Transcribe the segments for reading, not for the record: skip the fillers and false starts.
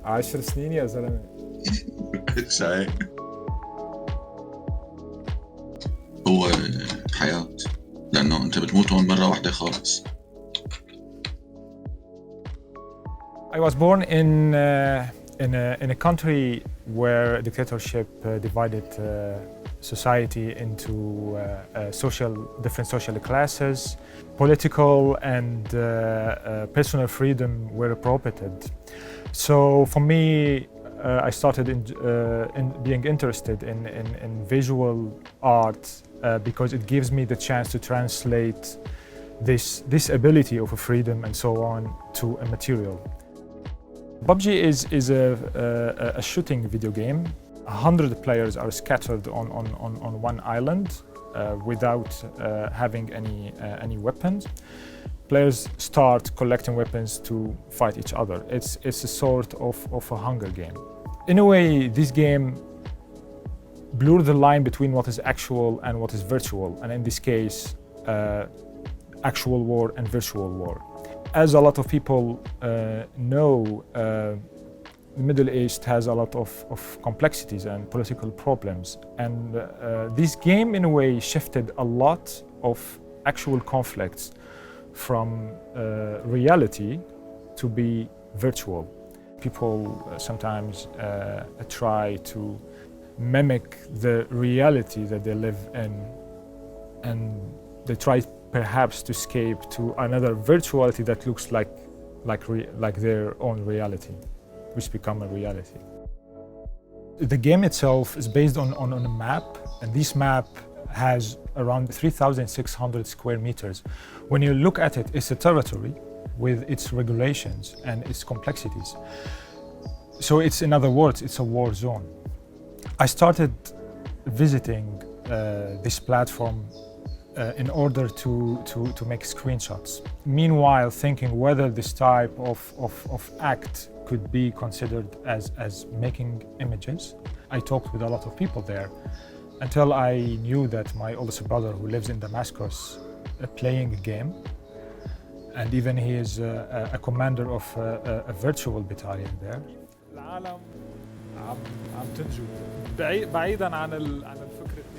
10 سنين يا زلمة. شايف هو حياة، لأنه أنت بتموت هون مرة واحدة خالص. I was born in a country where dictatorship divided society into different social classes. Political and personal freedom were prohibited. So for me, I started in being interested in visual art because it gives me the chance to translate this ability of a freedom and so on to a material. Pubg is a shooting video game. 100 players are scattered on one island without having any weapons. Players start collecting weapons to fight each other. It's a sort of a Hunger game. In a way, this game blurs the line between what is actual and what is virtual, and in this case, actual war and virtual war. As a lot of people know, the Middle East has a lot of complexities and political problems, and this game in a way shifted a lot of actual conflicts from reality to be virtual. People sometimes try to mimic the reality that they live in, and they try perhaps to escape to another virtuality that looks like their own reality, which become a reality. The game itself is based on a map, and this map has around 3,600 square meters. When you look at it, it's a territory with its regulations and its complexities. So it's, in other words, it's a war zone. I started visiting this platform in order to make screenshots. Meanwhile, thinking whether this type of act could be considered as making images. I talked with a lot of people there until I knew that my oldest brother, who lives in Damascus, playing a game, and even he is a commander of a virtual battalion there.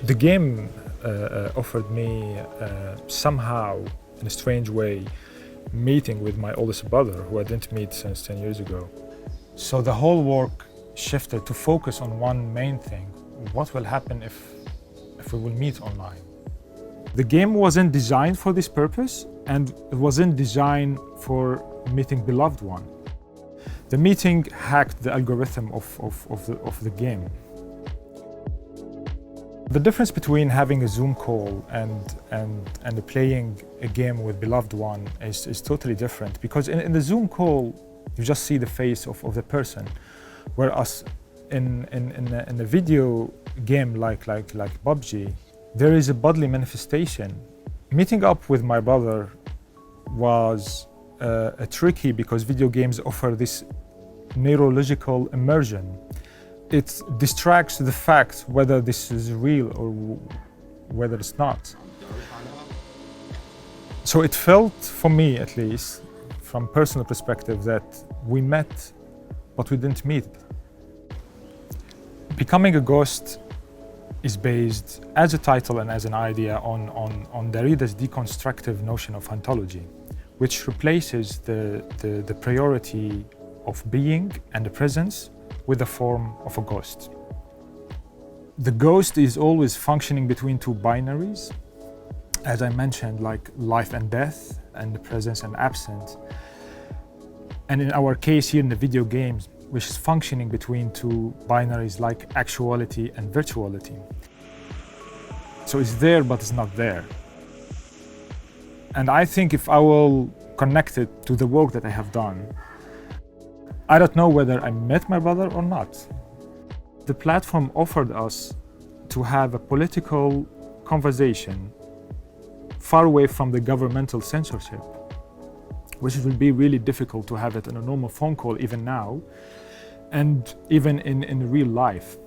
The game offered me somehow, in a strange way, meeting with my oldest brother, who I didn't meet since 10 years ago. So the whole work shifted to focus on one main thing: what will happen if we will meet online? The game wasn't designed for this purpose, and it wasn't designed for meeting beloved one. The meeting hacked the algorithm of the game. The difference between having a Zoom call and playing a game with beloved one is totally different, because in the Zoom call you just see the face of the person, whereas in a video game like Pubg, there is a bodily manifestation. Meeting up with my brother was tricky because video games offer this neurological immersion. It distracts the fact whether this is real or whether it's not. So it felt, for me at least, from personal perspective, that we met, but we didn't meet. Becoming a Ghost is based, as a title and as an idea, on Derrida's deconstructive notion of ontology, which replaces the priority of being and the presence with the form of a ghost. The ghost is always functioning between two binaries, as I mentioned, like life and death, and the presence and absence. And in our case here in the video games, which is functioning between two binaries like actuality and virtuality. So it's there, but it's not there. And I think if I will connect it to the work that I have done, I don't know whether I met my brother or not. The platform offered us to have a political conversation far away from the governmental censorship, which will be really difficult to have it in a normal phone call even now, and even in real life.